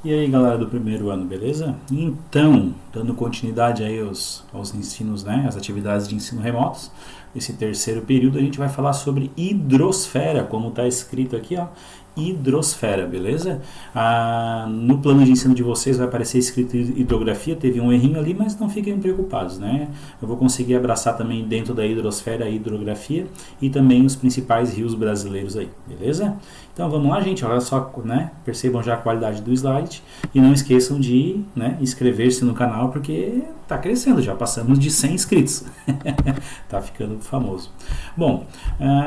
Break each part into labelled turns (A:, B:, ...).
A: E aí, galera do primeiro ano, beleza? Então, dando continuidade aí aos ensinos, né, as atividades de ensino remotos, esse terceiro período a gente vai falar sobre hidrosfera, como está escrito aqui, ó, hidrosfera, beleza? No plano de ensino de vocês vai aparecer escrito hidrografia, teve um errinho ali, mas não fiquem preocupados, né? Eu vou conseguir abraçar também dentro da hidrosfera a hidrografia e também os principais rios brasileiros aí, beleza? Então vamos lá, gente, olha só, né? Percebam já a qualidade do slide e não esqueçam de, né, inscrever-se no canal porque tá crescendo, já passamos de 100 inscritos. Tá ficando famoso. Bom,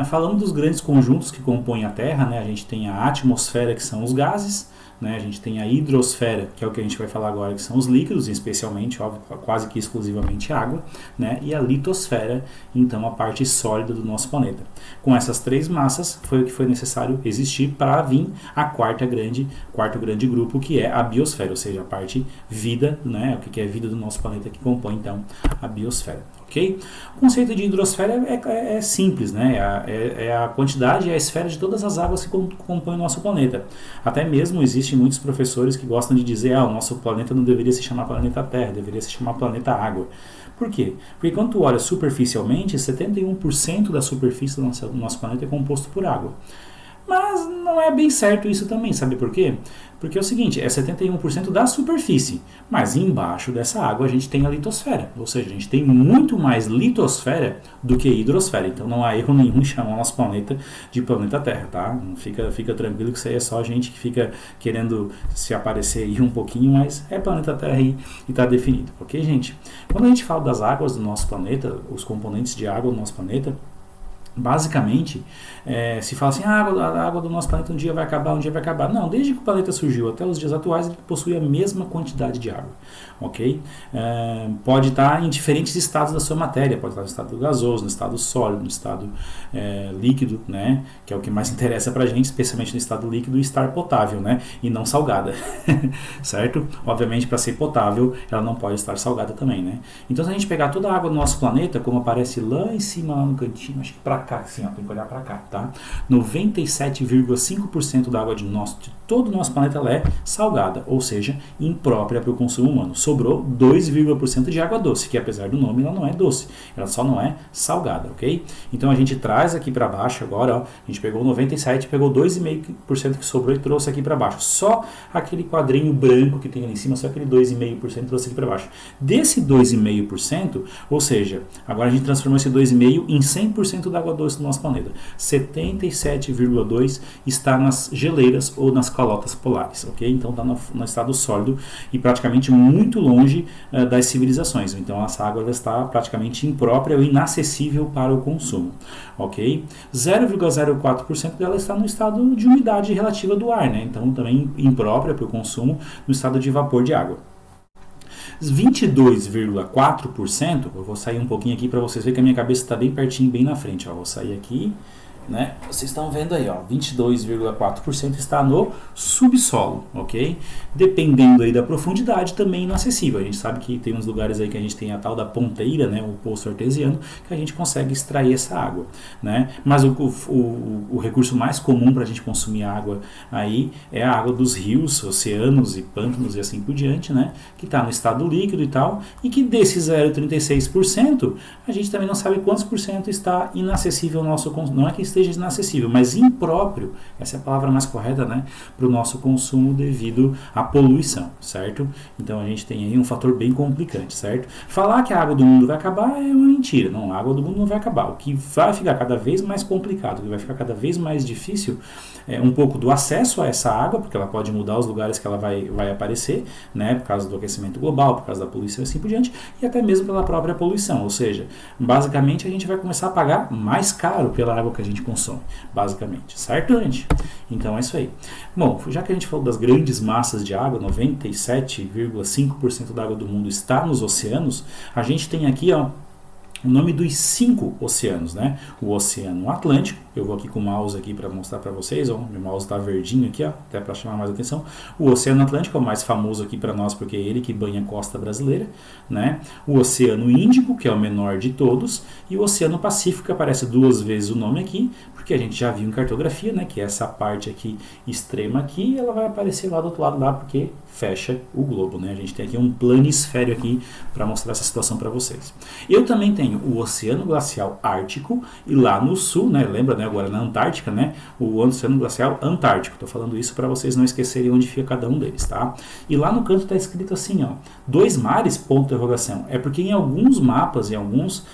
A: falando dos grandes conjuntos que compõem a Terra, né, a gente tem a atmosfera, que são os gases, né, a gente tem a hidrosfera, que é o que a gente vai falar agora, que são os líquidos, especialmente, óbvio, quase que exclusivamente água, né, e a litosfera, então a parte sólida do nosso planeta. Com essas três massas foi o que foi necessário existir para vir a quarto grande grupo, que é a biosfera, ou seja, a parte vida, né, o que é vida do nosso planeta que compõe então a biosfera. Okay? O conceito de hidrosfera é simples, né? É a quantidade, é a esfera de todas as águas que compõem o nosso planeta. Até mesmo existem muitos professores que gostam de dizer o nosso planeta não deveria se chamar planeta Terra, deveria se chamar planeta Água. Por quê? Porque quando tu olha superficialmente, 71% da superfície do nosso planeta é composto por água. Mas não é bem certo isso também, sabe por quê? Porque é o seguinte, é 71% da superfície, mas embaixo dessa água a gente tem a litosfera, ou seja, a gente tem muito mais litosfera do que hidrosfera, então não há erro nenhum em chamar o nosso planeta de planeta Terra, tá? Fica tranquilo que isso aí é só a gente que fica querendo se aparecer aí um pouquinho, mas é planeta Terra e está definido, ok, gente? Quando a gente fala das águas do nosso planeta, os componentes de água do nosso planeta, basicamente, se fala assim, a água do nosso planeta um dia vai acabar. Não, desde que o planeta surgiu até os dias atuais, ele possui a mesma quantidade de água, ok? Pode estar em diferentes estados da sua matéria, pode estar no estado gasoso, no estado sólido, no estado líquido, né? Que é o que mais interessa pra gente, especialmente no estado líquido, estar potável, né? E não salgada, certo? Obviamente, para ser potável, ela não pode estar salgada também, né? Então, se a gente pegar toda a água do nosso planeta, como aparece lá em cima, lá no cantinho, acho que pra cá, assim, ó, tem que olhar pra cá, tá? 97,5% da água de todo o nosso planeta ela é salgada, ou seja, imprópria para o consumo humano. Sobrou 2,% de água doce, que apesar do nome ela não é doce, ela só não é salgada, ok? Então a gente traz aqui para baixo agora, ó, a gente pegou 97, pegou 2,5% que sobrou e trouxe aqui para baixo. Só aquele quadrinho branco que tem ali em cima, só aquele 2,5% trouxe aqui para baixo. Desse 2,5%, ou seja, agora a gente transformou esse 2,5% em 100% da água doce do nosso planeta. 77,2% está nas geleiras ou nas calotas polares, ok? Então está no estado sólido e praticamente muito longe das civilizações. Então essa água está praticamente imprópria ou inacessível para o consumo, ok? 0,04% dela está no estado de umidade relativa do ar, né? Então também imprópria para o consumo no estado de vapor de água. 22,4%, eu vou sair um pouquinho aqui para vocês verem que a minha cabeça está bem pertinho, bem na frente, ó. Vou sair aqui, né? Vocês estão vendo aí, ó, 22,4% está no subsolo, ok? Dependendo aí da profundidade, também inacessível. A gente sabe que tem uns lugares aí que a gente tem a tal da ponteira, né, o poço artesiano, que a gente consegue extrair essa água, né? Mas o recurso mais comum para a gente consumir água aí é a água dos rios, oceanos e pântanos e assim por diante, né? Que está no estado líquido e tal, e que desse 0,36%, a gente também não sabe quantos por cento está inacessível ao nosso consumo. Não é que esteja inacessível, mas impróprio, essa é a palavra mais correta, né, para o nosso consumo devido à poluição, certo? Então a gente tem aí um fator bem complicante, certo? Falar que a água do mundo vai acabar é uma mentira, não, a água do mundo não vai acabar. O que vai ficar cada vez mais complicado, o que vai ficar cada vez mais difícil é um pouco do acesso a essa água, porque ela pode mudar os lugares que ela vai aparecer, né, por causa do aquecimento global, por causa da poluição e assim por diante, e até mesmo pela própria poluição, ou seja, basicamente a gente vai começar a pagar mais caro pela água que a gente consome, basicamente, certo, gente? Então é isso aí. Bom, já que a gente falou das grandes massas de água, 97,5% da água do mundo está nos oceanos, a gente tem aqui, ó, o nome dos 5 oceanos, né? O Oceano Atlântico, eu vou aqui com o mouse aqui para mostrar para vocês, ó, meu mouse está verdinho aqui, ó, até para chamar mais atenção. O Oceano Atlântico é o mais famoso aqui para nós porque é ele que banha a costa brasileira, né? O Oceano Índico, que é o menor de todos, e o Oceano Pacífico, que aparece 2 vezes o nome aqui, Porque a gente já viu em cartografia, né, que essa parte aqui extrema aqui, ela vai aparecer lá do outro lado lá, porque fecha o globo, né? A gente tem aqui um planisfério aqui para mostrar essa situação para vocês. Eu também tenho o Oceano Glacial Ártico e lá no sul, né, lembra, né, agora na Antártica, né, o Oceano Glacial Antártico. Estou falando isso para vocês não esquecerem onde fica cada um deles, tá? E lá no canto está escrito assim, ó, 2 mares, ponto de interrogação. É porque em alguns mapas, em algumas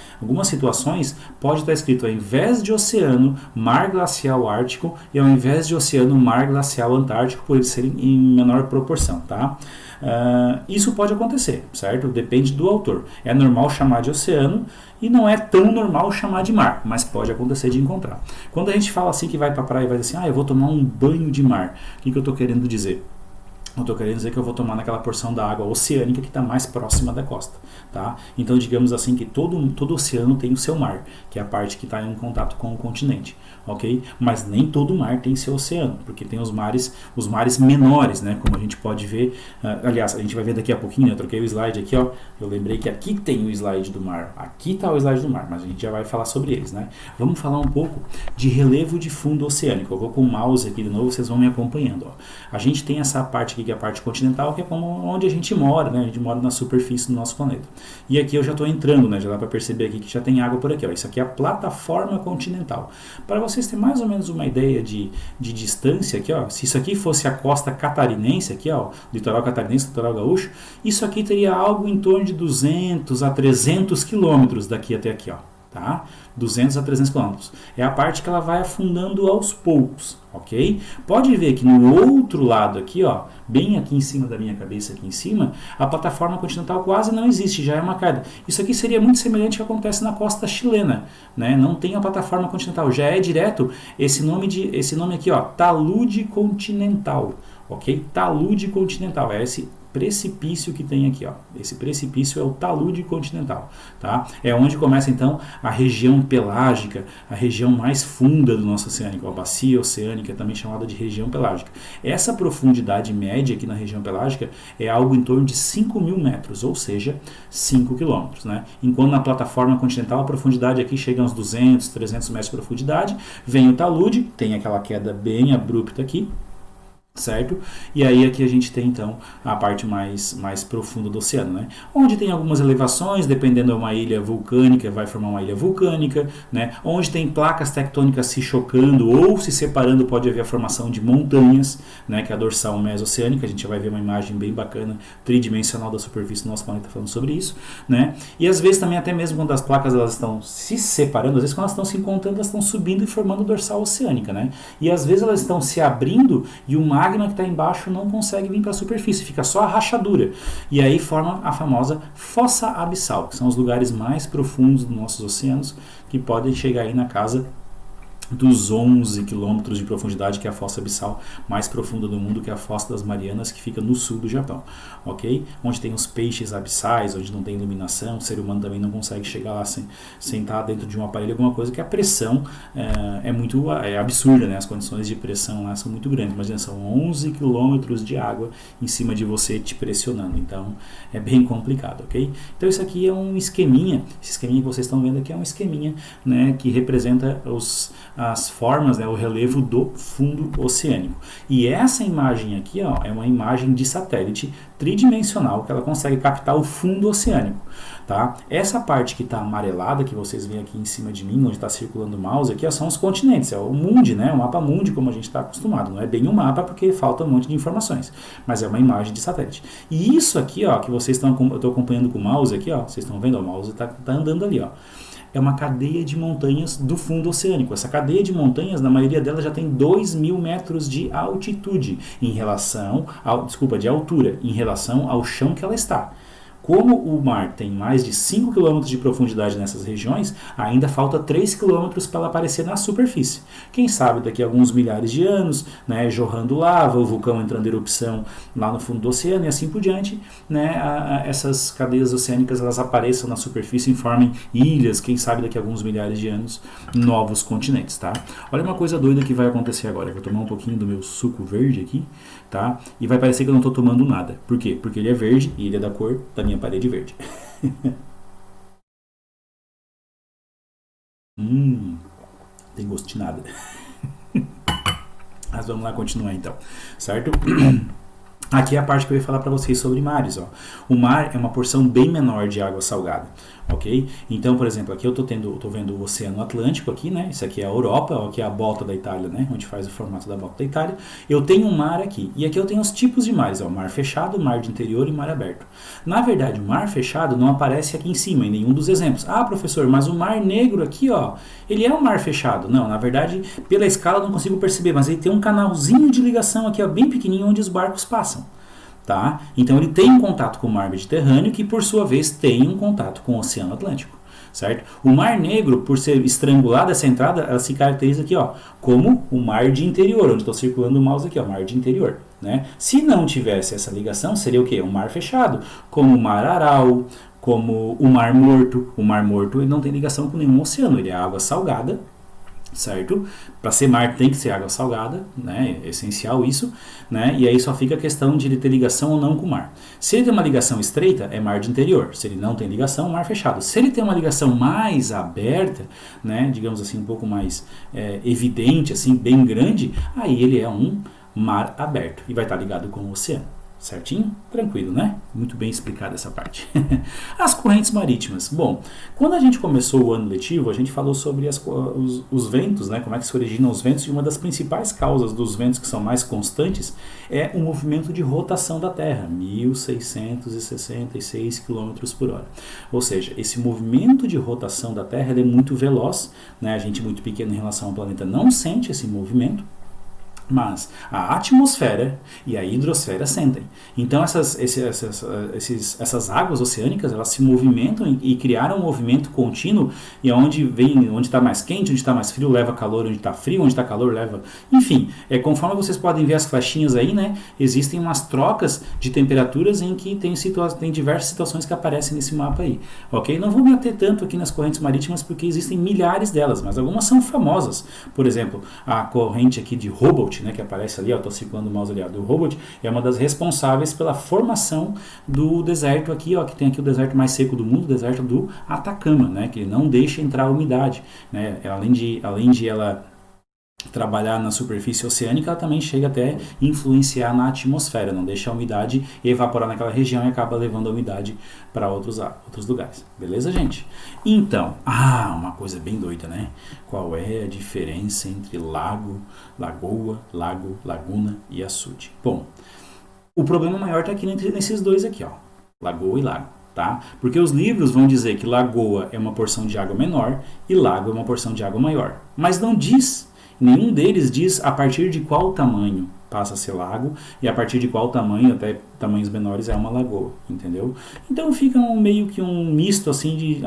A: situações, pode estar escrito ao invés de oceano, mar glacial ártico e ao invés de oceano, mar glacial antártico, por eles serem em menor proporção, tá? Isso pode acontecer, certo? Depende do autor. É normal chamar de oceano e não é tão normal chamar de mar, mas pode acontecer de encontrar. Quando a gente fala assim que vai para a praia e vai dizer assim, eu vou tomar um banho de mar, o que eu estou querendo dizer? Eu estou querendo dizer que eu vou tomar naquela porção da água oceânica que está mais próxima da costa, tá? Então, digamos assim que todo oceano tem o seu mar, que é a parte que está em contato com o continente, ok? Mas nem todo mar tem seu oceano, porque tem os mares menores, né? Como a gente pode ver, aliás, a gente vai ver daqui a pouquinho, né? Eu troquei o slide aqui, ó. Eu lembrei que aqui tem o slide do mar, aqui está o slide do mar, mas a gente já vai falar sobre eles, né? Vamos falar um pouco de relevo de fundo oceânico. Eu vou com o mouse aqui de novo, vocês vão me acompanhando, ó. A gente tem essa parte aqui que é a parte continental, que é como onde a gente mora, né? A gente mora na superfície do nosso planeta. E aqui eu já estou entrando, né? Já dá para perceber aqui que já tem água por aqui, ó. Isso aqui é a plataforma continental. Para vocês terem mais ou menos uma ideia de distância aqui, ó. Se isso aqui fosse a costa catarinense aqui, ó, litoral catarinense, litoral gaúcho, isso aqui teria algo em torno de 200 a 300 quilômetros daqui até aqui, ó. Tá? 200 a 300 quilômetros. É a parte que ela vai afundando aos poucos, ok? Pode ver que no outro lado aqui, ó, bem aqui em cima da minha cabeça, aqui em cima, a plataforma continental quase não existe, já é uma queda. Isso aqui seria muito semelhante ao que acontece na costa chilena, né? Não tem a plataforma continental, já é direto esse nome aqui, ó, talude continental, ok? Talude continental, é esse precipício que tem aqui, ó. Esse precipício é o talude continental, tá? É onde começa então a região pelágica, a região mais funda do nosso oceânico, a bacia oceânica, também chamada de região pelágica. Essa profundidade média aqui na região pelágica é algo em torno de 5.000 metros, ou seja, 5 quilômetros, né? Enquanto na plataforma continental a profundidade aqui chega aos 200, 300 metros de profundidade, vem o talude, tem aquela queda bem abrupta aqui, certo? E aí aqui a gente tem então a parte mais profunda do oceano, né? Onde tem algumas elevações, dependendo de uma ilha vulcânica, vai formar uma ilha vulcânica, né? Onde tem placas tectônicas se chocando ou se separando, pode haver a formação de montanhas, né? Que é a dorsal mesoceânica, a gente vai ver uma imagem bem bacana, tridimensional da superfície do nosso planeta falando sobre isso, né? E às vezes também até mesmo quando as placas elas estão se separando, às vezes quando elas estão se encontrando, elas estão subindo e formando dorsal oceânica, né? E às vezes elas estão se abrindo e o magma que está embaixo não consegue vir para a superfície, fica só a rachadura. E aí forma a famosa fossa abissal, que são os lugares mais profundos dos nossos oceanos, que podem chegar aí na casa dos 11 quilômetros de profundidade, que é a fossa abissal mais profunda do mundo, que é a fossa das Marianas, que fica no sul do Japão, ok? Onde tem os peixes abissais, onde não tem iluminação, o ser humano também não consegue chegar lá sem estar dentro de um aparelho, alguma coisa, que a pressão é absurda, né? As condições de pressão lá são muito grandes, imagina, são 11 quilômetros de água em cima de você te pressionando, então é bem complicado, ok? Então isso aqui é um esqueminha, esse esqueminha que vocês estão vendo aqui é um esqueminha, né, que representa as formas, né, o relevo do fundo oceânico. E essa imagem aqui, ó, é uma imagem de satélite tridimensional que ela consegue captar o fundo oceânico, tá? Essa parte que está amarelada, que vocês veem aqui em cima de mim, onde está circulando o mouse, aqui ó, são os continentes, é o mundi, né? O mapa mundi, como a gente está acostumado. Não é bem um mapa porque falta um monte de informações, mas é uma imagem de satélite. E isso aqui, ó, que vocês estão, eu estou acompanhando com o mouse aqui, ó, vocês estão vendo, ó, o mouse está andando ali, ó. É uma cadeia de montanhas do fundo oceânico. Essa cadeia de montanhas, na maioria delas, já tem 2.000 metros de altitude em relação de altura, em relação ao chão que ela está. Como o mar tem mais de 5 km de profundidade nessas regiões, ainda falta 3 km para ela aparecer na superfície. Quem sabe daqui a alguns milhares de anos, né, jorrando lava, o vulcão entrando em erupção lá no fundo do oceano e assim por diante, né, essas cadeias oceânicas elas apareçam na superfície e formem ilhas, quem sabe daqui a alguns milhares de anos, novos continentes, tá? Olha uma coisa doida que vai acontecer agora. Eu vou tomar um pouquinho do meu suco verde aqui, tá? E vai parecer que eu não estou tomando nada. Por quê? Porque ele é verde e ele é da cor da minha parede verde. tem gosto de nada. Mas vamos lá continuar então, certo? Aqui é a parte que eu ia falar para vocês sobre mares, ó. O mar é uma porção bem menor de água salgada, ok? Então, por exemplo, aqui eu tô vendo o Oceano Atlântico aqui, né? Isso aqui é a Europa, ó, aqui é a bota da Itália, né? Onde faz o formato da bota da Itália. Eu tenho um mar aqui, e aqui eu tenho os tipos de mares, ó. Mar fechado, mar de interior e mar aberto. Na verdade, o mar fechado não aparece aqui em cima, em nenhum dos exemplos. Ah, professor, mas o Mar Negro aqui, ó, ele é um mar fechado. Não, na verdade, pela escala eu não consigo perceber, mas ele tem um canalzinho de ligação aqui, ó, bem pequenininho, onde os barcos passam. Tá? Então ele tem um contato com o mar Mediterrâneo, que por sua vez tem um contato com o Oceano Atlântico, certo? O Mar Negro, por ser estrangulada essa entrada, ela se caracteriza aqui, ó, como o mar de interior, onde estou circulando o mouse aqui, ó, mar de interior, né? Se não tivesse essa ligação, seria o quê? Um mar fechado, como o Mar Aral, como o Mar Morto. O Mar Morto ele não tem ligação com nenhum oceano, ele é água salgada, certo? Para ser mar tem que ser água salgada, né? É essencial isso, né? E aí só fica a questão de ele ter ligação ou não com o mar. Se ele tem uma ligação estreita, é mar de interior. Se ele não tem ligação, mar fechado. Se ele tem uma ligação mais aberta, né? Digamos assim, um pouco mais evidente, assim, bem grande, aí ele é um mar aberto e vai estar ligado com o oceano. Certinho? Tranquilo, né? Muito bem explicada essa parte. As correntes marítimas. Bom, quando a gente começou o ano letivo, a gente falou sobre os ventos, né? Como é que se originam os ventos, e uma das principais causas dos ventos que são mais constantes é o movimento de rotação da Terra, 1.666 km por hora. Ou seja, esse movimento de rotação da Terra ele é muito veloz, né? A gente muito pequeno em relação ao planeta não sente esse movimento, mas a atmosfera e a hidrosfera sentem. Então essas águas oceânicas elas se movimentam e criaram um movimento contínuo, e onde está mais quente, onde está mais frio leva calor, onde está frio, onde está calor leva... Enfim, conforme vocês podem ver as flechinhas aí, né, existem umas trocas de temperaturas em que tem diversas situações que aparecem nesse mapa aí, ok? Não vou me ater tanto aqui nas correntes marítimas porque existem milhares delas, mas algumas são famosas. Por exemplo, a corrente aqui de Humboldt, né, que aparece ali, estou circulando o mouse ali, do Humboldt, é uma das responsáveis pela formação do deserto aqui, ó, que tem aqui o deserto mais seco do mundo, o deserto do Atacama, né, que não deixa entrar a umidade, né, além de ela trabalhar na superfície oceânica, ela também chega até influenciar na atmosfera, não deixa a umidade evaporar naquela região e acaba levando a umidade para outros lugares. Beleza, gente? Então, uma coisa bem doida, né? Qual é a diferença entre lago, lagoa, lago, laguna e açude? Bom, o problema maior está aqui nesses dois aqui, ó, lagoa e lago. Tá? Porque os livros vão dizer que lagoa é uma porção de água menor e lago é uma porção de água maior, mas não diz. Nenhum deles diz a partir de qual tamanho passa a ser lago e a partir de qual tamanho, até tamanhos menores, é uma lagoa, entendeu? Então fica meio que um misto assim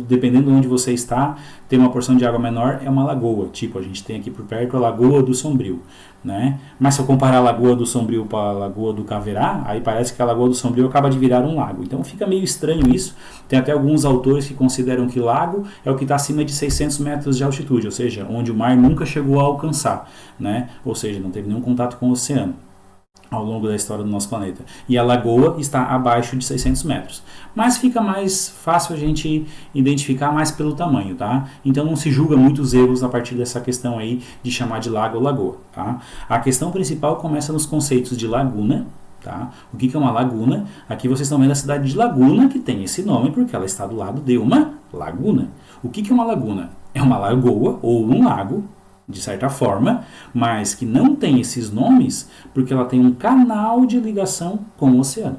A: dependendo de onde você está, tem uma porção de água menor, é uma lagoa. Tipo, a gente tem aqui por perto a Lagoa do Sombrio, né? Mas se eu comparar a Lagoa do Sombrio para a Lagoa do Caverá, aí parece que a Lagoa do Sombrio acaba de virar um lago. Então fica meio estranho isso. Tem até alguns autores que consideram que lago é o que está acima de 600 metros de altitude, ou seja, onde o mar nunca chegou a alcançar, né? Ou seja, não teve nenhum contato com o oceano ao longo da história do nosso planeta. E a lagoa está abaixo de 600 metros. Mas fica mais fácil a gente identificar mais pelo tamanho, tá? Então não se julga muitos erros a partir dessa questão aí de chamar de lago ou lagoa, tá? A questão principal começa nos conceitos de laguna, tá? O que é uma laguna? Aqui vocês estão vendo a cidade de Laguna, que tem esse nome porque ela está do lado de uma laguna. O que é uma laguna? É uma lagoa ou um lago, de certa forma, mas que não tem esses nomes porque ela tem um canal de ligação com o oceano.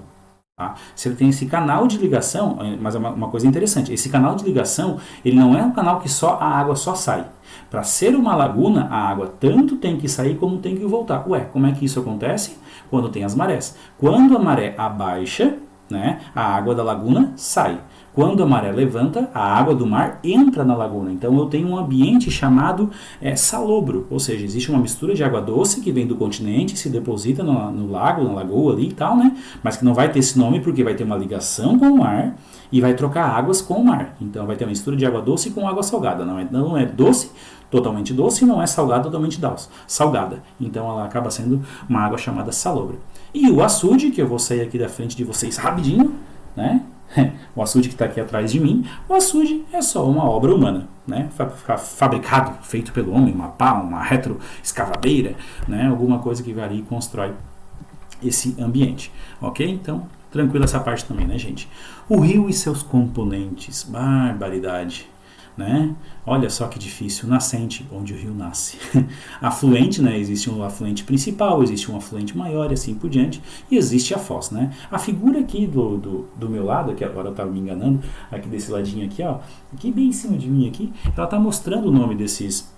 A: Tá? Se ele tem esse canal de ligação, mas é uma coisa interessante, esse canal de ligação, ele não é um canal que só a água só sai. Para ser uma laguna, a água tanto tem que sair como tem que voltar. Ué, como é que isso acontece? Quando tem as marés. Quando a maré abaixa, né, a água da laguna sai. Quando a maré levanta, a água do mar entra na laguna. Então eu tenho um ambiente chamado salobro, ou seja, existe uma mistura de água doce que vem do continente, se deposita no lago, na lagoa ali e tal, né? Mas que não vai ter esse nome porque vai ter uma ligação com o mar e vai trocar águas com o mar. Então vai ter uma mistura de água doce com água salgada. Não é doce, totalmente doce, e não é salgada, totalmente salgada. Então ela acaba sendo uma água chamada salobra. E o açude, que eu vou sair aqui da frente de vocês rapidinho, né? O açude que está aqui atrás de mim, o açude é só uma obra humana, né? Fabricado, feito pelo homem, uma pá, uma retroescavadeira, né? Alguma coisa que vai ali e constrói esse ambiente, ok? Então, tranquilo essa parte também, né, gente? O rio e seus componentes, barbaridade, né? Olha só que difícil, nascente, onde o rio nasce. Afluente, né? Existe um afluente principal, existe um afluente maior e assim por diante, e existe a foz, né? A figura aqui do meu lado, que agora eu estava me enganando, aqui desse ladinho aqui, ó, aqui bem em cima de mim aqui, ela está mostrando o nome desses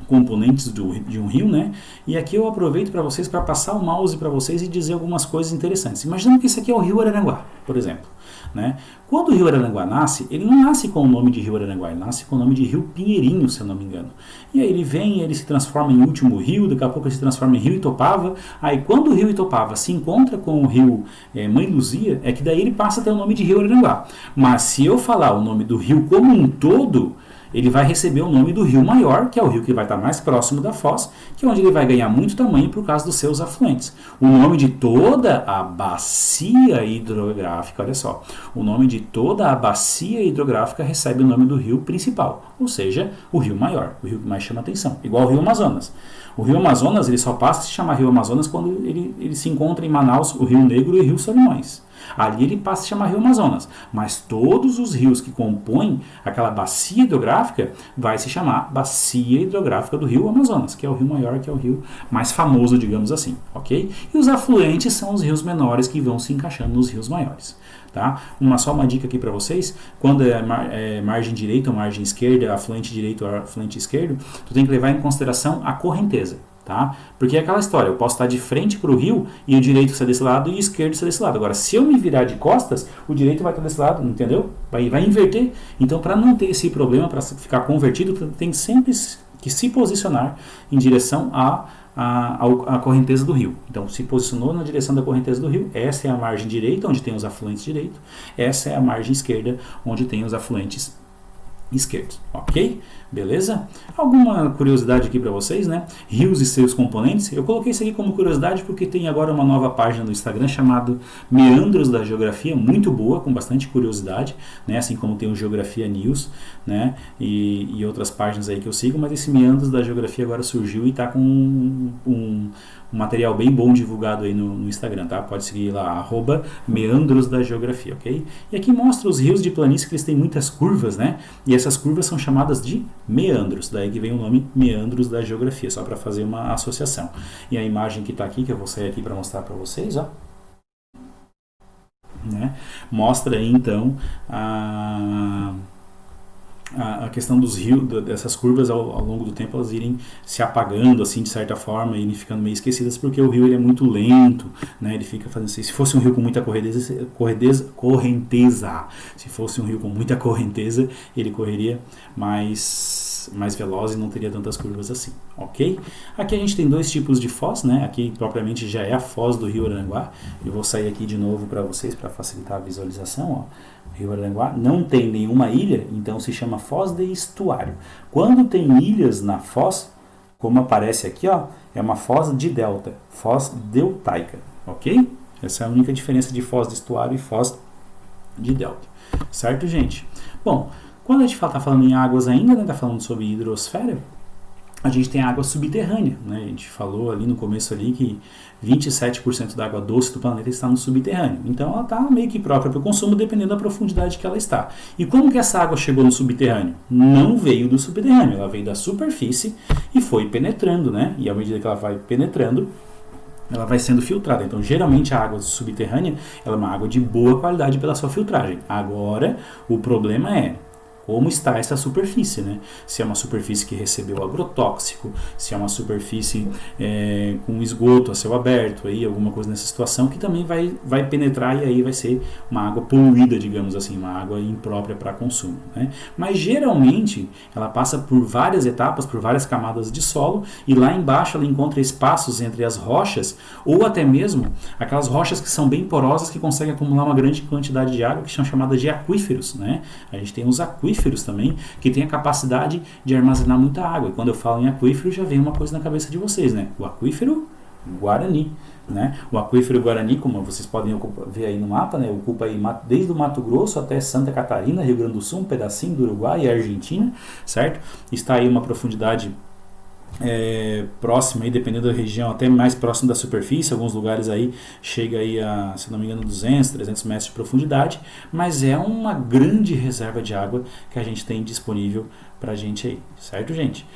A: componentes de um rio, né? E aqui eu aproveito para vocês, para passar o mouse para vocês e dizer algumas coisas interessantes. Imaginando que esse aqui é o rio Araranguá, por exemplo, né? Quando o rio Araranguá nasce, ele não nasce com o nome de rio Araranguá, ele nasce com o nome de rio Pinheirinho, se eu não me engano. E aí ele vem, ele se transforma em último rio, daqui a pouco ele se transforma em rio Itopava. Aí quando o rio Itopava se encontra com o rio Mãe Luzia, é que daí ele passa a ter o nome de rio Araranguá. Mas se eu falar o nome do rio como um todo, ele vai receber o nome do rio maior, que é o rio que vai estar mais próximo da foz, que é onde ele vai ganhar muito tamanho por causa dos seus afluentes. O nome de toda a bacia hidrográfica, olha só, o nome de toda a bacia hidrográfica recebe o nome do rio principal, ou seja, o rio maior, o rio que mais chama atenção, igual o rio Amazonas. O rio Amazonas ele só passa a se chamar rio Amazonas quando ele se encontra em Manaus, o Rio Negro e o Rio Solimões. Ali ele passa a se chamar Rio Amazonas, mas todos os rios que compõem aquela bacia hidrográfica vai se chamar Bacia Hidrográfica do Rio Amazonas, que é o rio maior, que é o rio mais famoso, digamos assim, ok? E os afluentes são os rios menores que vão se encaixando nos rios maiores. Tá? Só uma dica aqui para vocês, quando é margem direita ou margem esquerda, afluente direito ou afluente esquerdo, tu tem que levar em consideração a correnteza. Tá? Porque é aquela história, eu posso estar de frente para o rio e o direito ser desse lado e o esquerdo ser desse lado. Agora, se eu me virar de costas, o direito vai estar desse lado, entendeu? Vai inverter. Então, para não ter esse problema, para ficar convertido, tem sempre que se posicionar em direção à correnteza do rio. Então, se posicionou na direção da correnteza do rio, essa é a margem direita, onde tem os afluentes direito, essa é a margem esquerda, onde tem os afluentes esquerdos, ok? Beleza? Alguma curiosidade aqui para vocês, né? Rios e seus componentes. Eu coloquei isso aqui como curiosidade porque tem agora uma nova página no Instagram chamada Meandros da Geografia, muito boa, com bastante curiosidade, né? Assim como tem o Geografia News, né? E outras páginas aí que eu sigo, mas esse Meandros da Geografia agora surgiu e está com um material bem bom divulgado aí no Instagram, tá? Pode seguir lá, @Meandros da Geografia, ok? E aqui mostra os rios de planície que eles têm muitas curvas, né? E essas curvas são chamadas de meandros, daí que vem o nome Meandros da Geografia, só para fazer uma associação. E a imagem que está aqui, que eu vou sair aqui para mostrar para vocês, ó, né? Mostra aí então a questão dos rios, dessas curvas ao longo do tempo, elas irem se apagando assim de certa forma, irem ficando meio esquecidas, porque o rio ele é muito lento, né? Ele fica fazendo assim. Se fosse um rio com muita correnteza, se fosse um rio com muita correnteza, ele correria mais veloz e não teria tantas curvas assim, ok? Aqui a gente tem dois tipos de foz, né? Aqui propriamente já é a foz do rio Araranguá. Eu vou sair aqui de novo para vocês, para facilitar a visualização, ó. O rio Araranguá não tem nenhuma ilha, então se chama foz de estuário. Quando tem ilhas na foz, como aparece aqui, ó, é uma foz de delta, foz deltaica, ok? Essa é a única diferença de foz de estuário e foz de delta, certo, gente? Bom, quando a gente está falando em águas ainda, né, está falando sobre hidrosfera, a gente tem a água subterrânea, né? A gente falou ali no começo ali que 27% da água doce do planeta está no subterrâneo. Então ela está meio que própria para o consumo, dependendo da profundidade que ela está. E como que essa água chegou no subterrâneo? Não veio do subterrâneo, ela veio da superfície e foi penetrando, né? E à medida que ela vai penetrando, ela vai sendo filtrada. Então, geralmente, a água subterrânea ela é uma água de boa qualidade pela sua filtragem. Agora, o problema é como está essa superfície, né? Se é uma superfície que recebeu agrotóxico, se é uma superfície com esgoto a céu aberto, aí, alguma coisa nessa situação que também vai penetrar e aí vai ser uma água poluída, digamos assim, uma água imprópria para consumo, né? Mas geralmente ela passa por várias etapas, por várias camadas de solo e lá embaixo ela encontra espaços entre as rochas ou até mesmo aquelas rochas que são bem porosas que conseguem acumular uma grande quantidade de água que são chamadas de aquíferos, né? A gente tem os aquíferos também, que tem a capacidade de armazenar muita água. E quando eu falo em aquífero, já vem uma coisa na cabeça de vocês, né? O aquífero Guarani, né? O aquífero Guarani, como vocês podem ver aí no mapa, né, ocupa aí desde o Mato Grosso até Santa Catarina, Rio Grande do Sul, um pedacinho do Uruguai e Argentina, certo? Está aí uma profundidade próxima, aí, dependendo da região, até mais próximo da superfície. Alguns lugares aí chega aí a, se não me engano, 200, 300 metros de profundidade, mas é uma grande reserva de água que a gente tem disponível pra gente aí, certo, gente?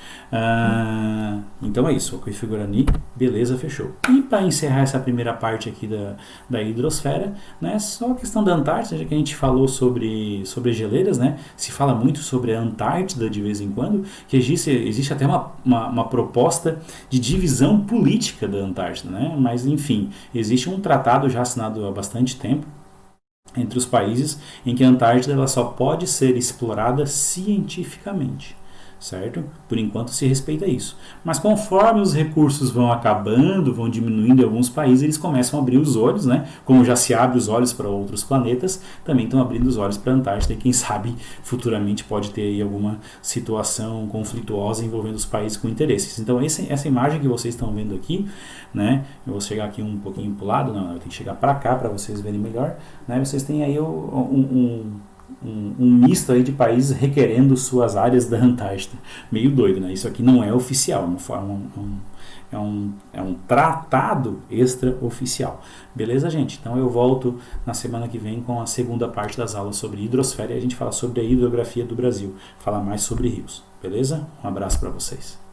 A: Então é isso, o aquífero Guarani, beleza, fechou. E para encerrar essa primeira parte aqui da hidrosfera, né, só a questão da Antártida, já que a gente falou sobre geleiras, né, se fala muito sobre a Antártida de vez em quando, que existe até uma proposta de divisão política da Antártida, né, mas enfim, existe um tratado já assinado há bastante tempo entre os países em que a Antártida ela só pode ser explorada cientificamente, certo? Por enquanto se respeita isso. Mas conforme os recursos vão acabando, vão diminuindo em alguns países, eles começam a abrir os olhos, né? Como já se abre os olhos para outros planetas, também estão abrindo os olhos para a Antártida e quem sabe futuramente pode ter aí alguma situação conflituosa envolvendo os países com interesses. Então essa imagem que vocês estão vendo aqui, né? Eu vou chegar aqui um pouquinho para o lado, não, eu tenho que chegar para cá para vocês verem melhor, né? Vocês têm aí um misto aí de países requerendo suas áreas da Antártida. Meio doido, né? Isso aqui não é oficial, é um tratado extraoficial. Beleza, gente? Então eu volto na semana que vem com a segunda parte das aulas sobre hidrosfera e a gente fala sobre a hidrografia do Brasil, falar mais sobre rios. Beleza? Um abraço para vocês.